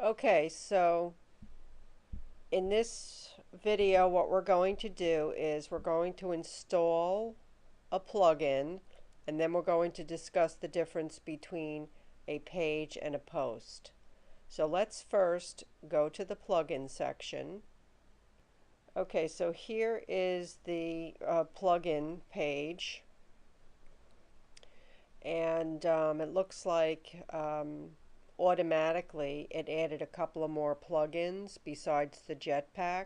Okay, so in this video what we're going to do is we're going to install a plugin, and then we're going to discuss the difference between a page and a post. So let's first go to the plugin section. Okay, so here is the plugin page, and it looks like automatically it added a couple of more plugins besides the Jetpack.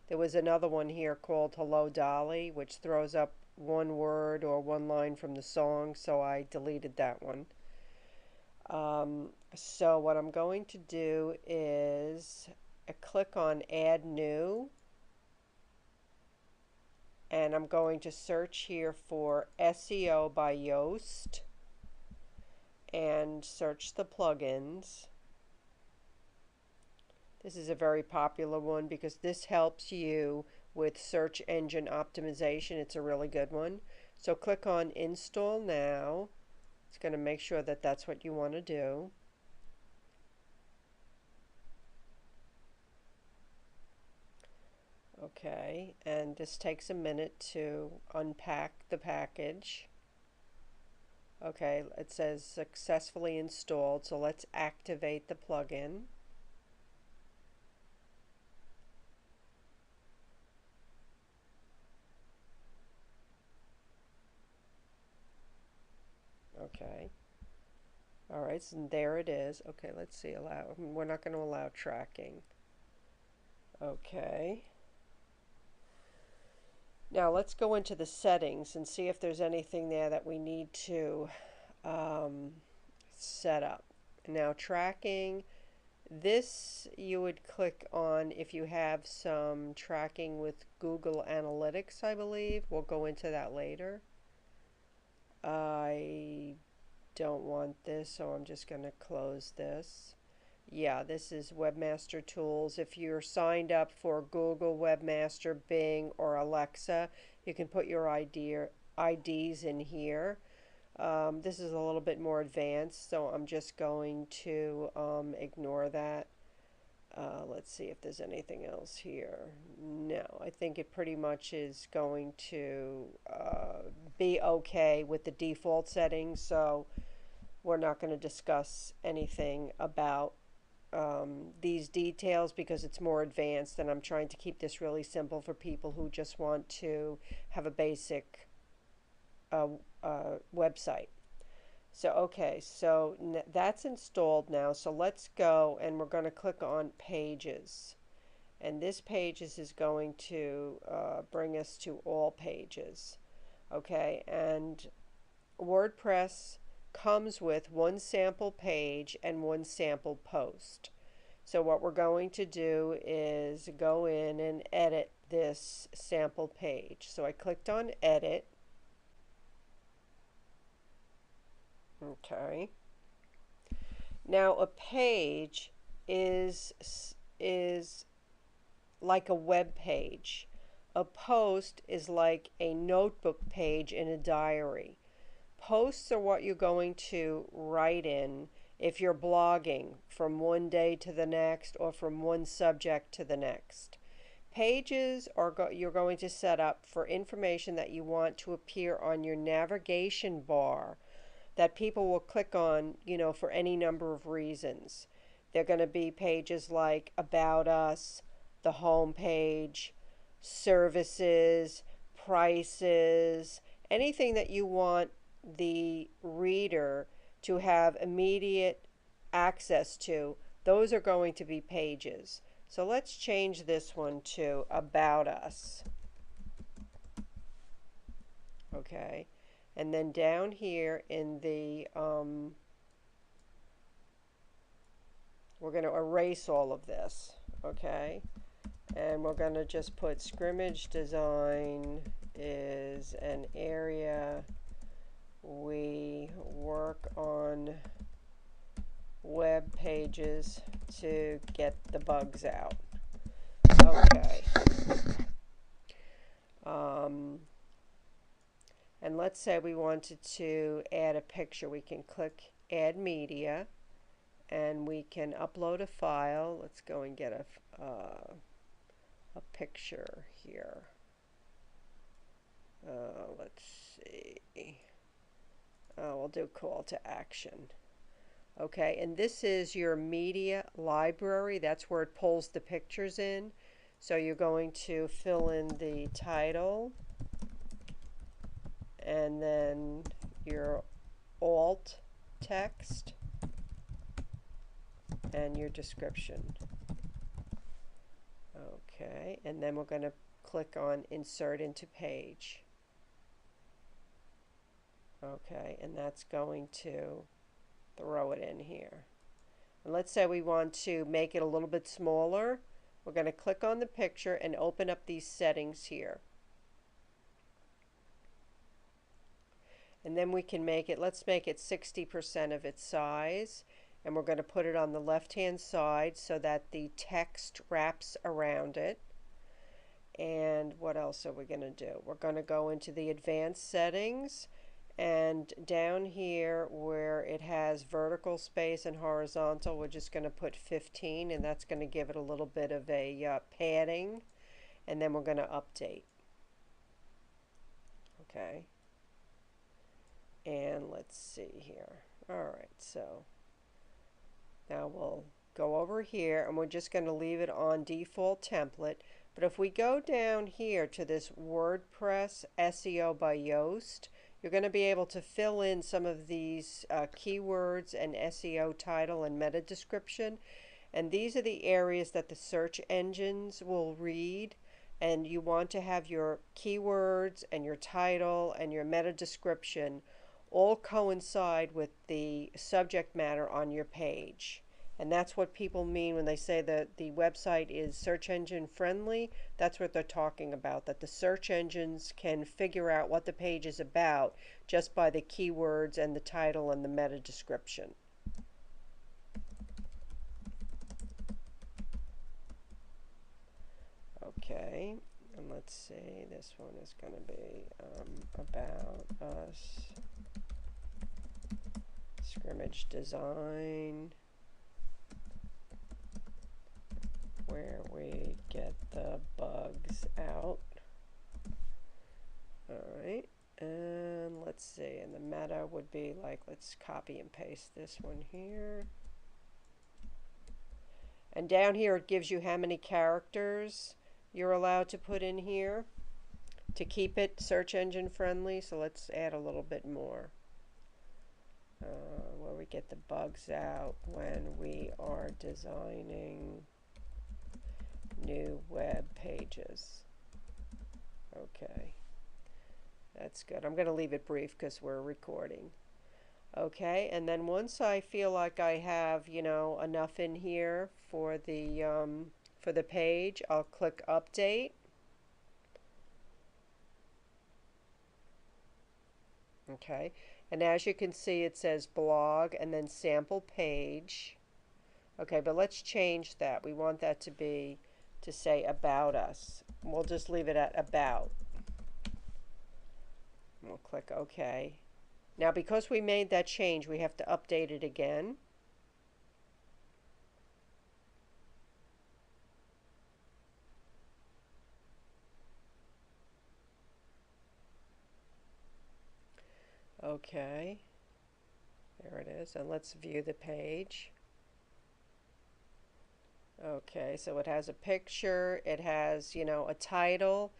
There was another one here called Hello Dolly, which throws up one word or one line from the song, so I deleted that one. So what I'm going to do is click on Add New, and I'm going to search here for SEO by Yoast and search the plugins. This is a very popular one because this helps you with search engine optimization. It's a really good one. So click on Install Now. It's going to make sure that that's what you want to do. Okay, and this takes a minute to unpack the package. Okay, it says successfully installed, so let's activate the plugin. Okay. All right, so there it is. Okay, let's see, allow. We're not going to allow tracking. Okay. Now let's go into the settings and see if there's anything there that we need to set up. Now tracking, this you would click on if you have some tracking with Google Analytics, I believe. We'll go into that later. I don't want this, so I'm just going to close this. Yeah, this is Webmaster Tools. If you're signed up for Google, Webmaster, Bing, or Alexa, you can put your IDs in here. This is a little bit more advanced, so I'm just going to ignore that. Let's see if there's anything else here. No, I think it pretty much is going to be okay with the default settings, so we're not going to discuss anything about these details because it's more advanced, and I'm trying to keep this really simple for people who just want to have a basic website. So okay, so that's installed now, so let's go and we're going to click on Pages, and this Pages is going to bring us to all pages. Okay, and WordPress comes with one sample page and one sample post. So what we're going to do is go in and edit this sample page. So I clicked on Edit. Okay. Now a page is like a web page. A post is like a notebook page in a diary. Posts are what you're going to write in if you're blogging from one day to the next or from one subject to the next. Pages are you're going to set up for information that you want to appear on your navigation bar that people will click on, for any number of reasons. They're going to be pages like About Us, the home page, services, prices, anything that you want the reader to have immediate access to. Those are going to be pages. So let's change this one to About Us. Okay, and then down here in the we're going to erase all of this. Okay, and we're going to just put scrimmage design is an area we work on web pages to get the bugs out. Okay. And let's say we wanted to add a picture. We can click Add Media, and we can upload a file. Let's go and get a picture here. Let's see. We'll do call to action. Okay, and this is your media library. That's where it pulls the pictures in. So you're going to fill in the title and then your alt text and your description. Okay, and then we're going to click on insert into page. Okay, and that's going to throw it in here. And let's say we want to make it a little bit smaller. We're going to click on the picture and open up these settings here. And then we can make it, let's make it 60% of its size. And we're going to put it on the left-hand side so that the text wraps around it. And what else are we going to do? We're going to go into the advanced settings, and down here where it has vertical space and horizontal, we're just going to put 15, and that's going to give it a little bit of a padding, and then we're going to update. Okay. And let's see here. Alright, so now we'll go over here, and we're just going to leave it on default template. But if we go down here to this WordPress SEO by Yoast, you're going to be able to fill in some of these keywords and SEO title and meta description. And these are the areas that the search engines will read. And you want to have your keywords and your title and your meta description all coincide with the subject matter on your page. And that's what people mean when they say that the website is search engine friendly. That's what they're talking about, that the search engines can figure out what the page is about just by the keywords and the title and the meta description. Okay, and let's see, this one is going to be about us, scrimmage design, where we get the bugs out. Alright, and let's see, and the meta would be like, let's copy and paste this one here. And down here it gives you how many characters you're allowed to put in here to keep it search engine friendly. So let's add a little bit more. Where we get the bugs out when we are designing new web pages. Okay, that's good. I'm going to leave it brief because we're recording. Okay, and then once I feel like I have, you know, enough in here for the page, I'll click update. Okay, and as you can see, it says blog and then sample page. Okay, but let's change that. We want that to be to say about us. We'll just leave it at about. We'll click OK. Now because we made that change, we have to update it again. Okay, there it is, and let's view the page. Okay, so it has a picture, it has, you know, a title,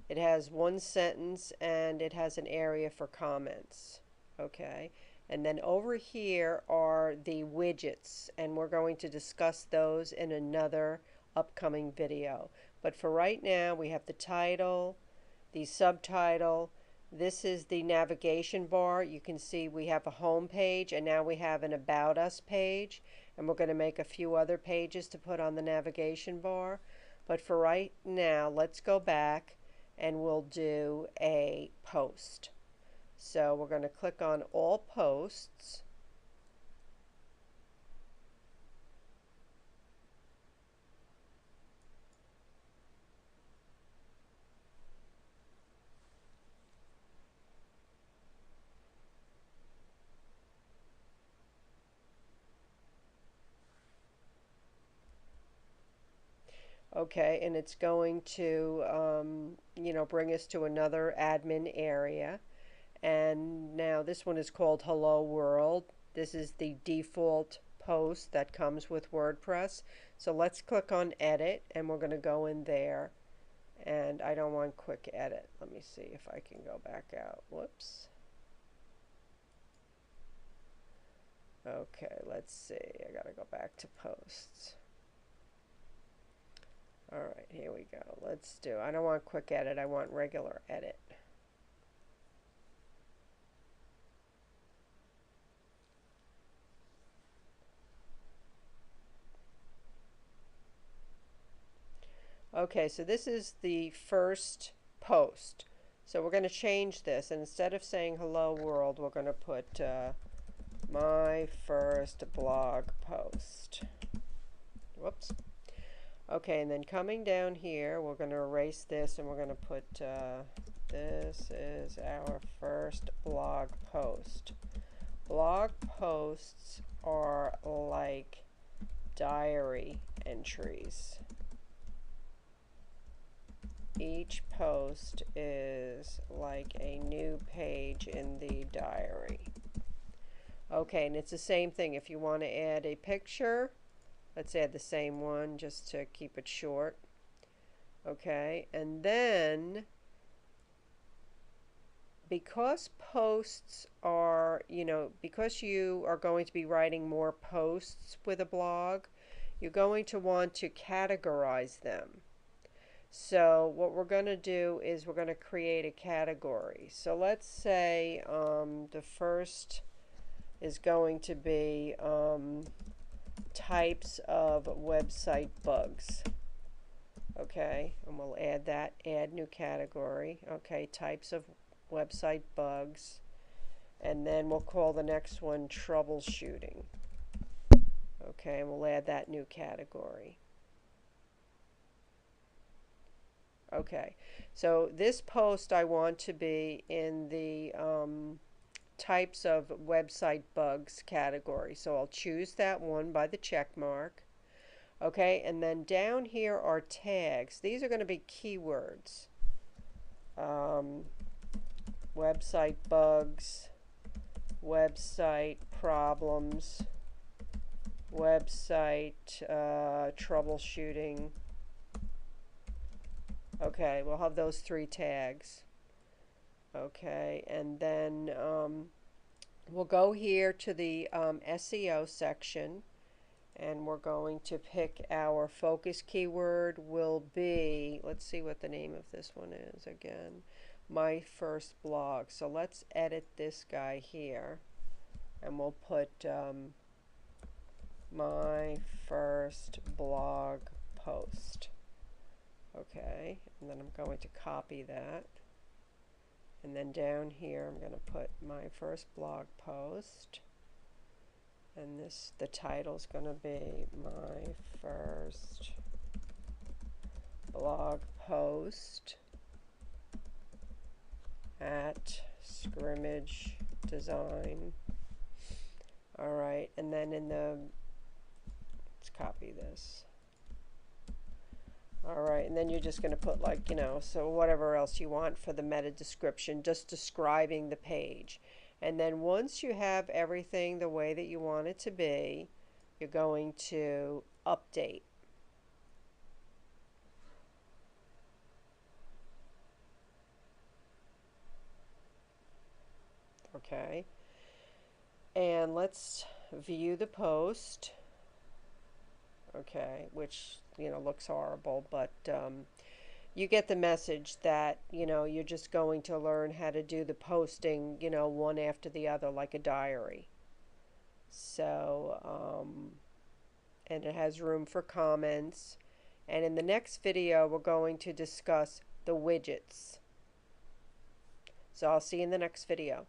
it has one sentence, and it has an area for comments. Okay, and then over here are the widgets, and we're going to discuss those in another upcoming video. But for right now, we have the title, the subtitle. This is the navigation bar. You can see we have a home page, and now we have an About Us page, and we're going to make a few other pages to put on the navigation bar. But for right now, let's go back and we'll do a post. So we're going to click on all posts. Okay, and it's going to, bring us to another admin area. And now this one is called Hello World. This is the default post that comes with WordPress. So let's click on Edit, and we're going to go in there. And I don't want Quick Edit. Let me see if I can go back out. Whoops. Okay, let's see. I got to go back to Posts. All right, here we go. Let's do, I don't want Quick Edit. I want regular edit. Okay, so this is the first post. So we're going to change this, and instead of saying hello world, we're going to put my first blog post. Whoops. Okay, and then coming down here, we're going to erase this, and we're going to put this is our first blog post. Blog posts are like diary entries. Each post is like a new page in the diary. Okay, and it's the same thing. If you want to add a picture, let's add the same one just to keep it short. Okay, and then because posts are, because you are going to be writing more posts with a blog, you're going to want to categorize them. So what we're going to do is we're going to create a category. So let's say the first is going to be types of website bugs. Okay, and we'll add that, add new category. Okay, types of website bugs. And then we'll call the next one troubleshooting. Okay, and we'll add that new category. Okay, so this post I want to be in the types of website bugs category. So I'll choose that one by the check mark. Okay, and then down here are tags. These are going to be keywords. Website bugs, website problems, website troubleshooting. Okay, we'll have those 3 tags. Okay, and then we'll go here to the SEO section, and we're going to pick our focus keyword will be, let's see what the name of this one is again, my first blog. So let's edit this guy here, and we'll put my first blog post. Okay, and then I'm going to copy that, and then down here I'm going to put my first blog post, and the title is going to be my first blog post at Scrimmage Design. All right, and then let's copy this. All right, and then you're just going to put so whatever else you want for the meta description, just describing the page. And then once you have everything the way that you want it to be, you're going to update. Okay, and let's view the post. Okay, which looks horrible, but you get the message that you're just going to learn how to do the posting one after the other like a diary. So and it has room for comments, and in the next video we're going to discuss the widgets. So I'll see you in the next video.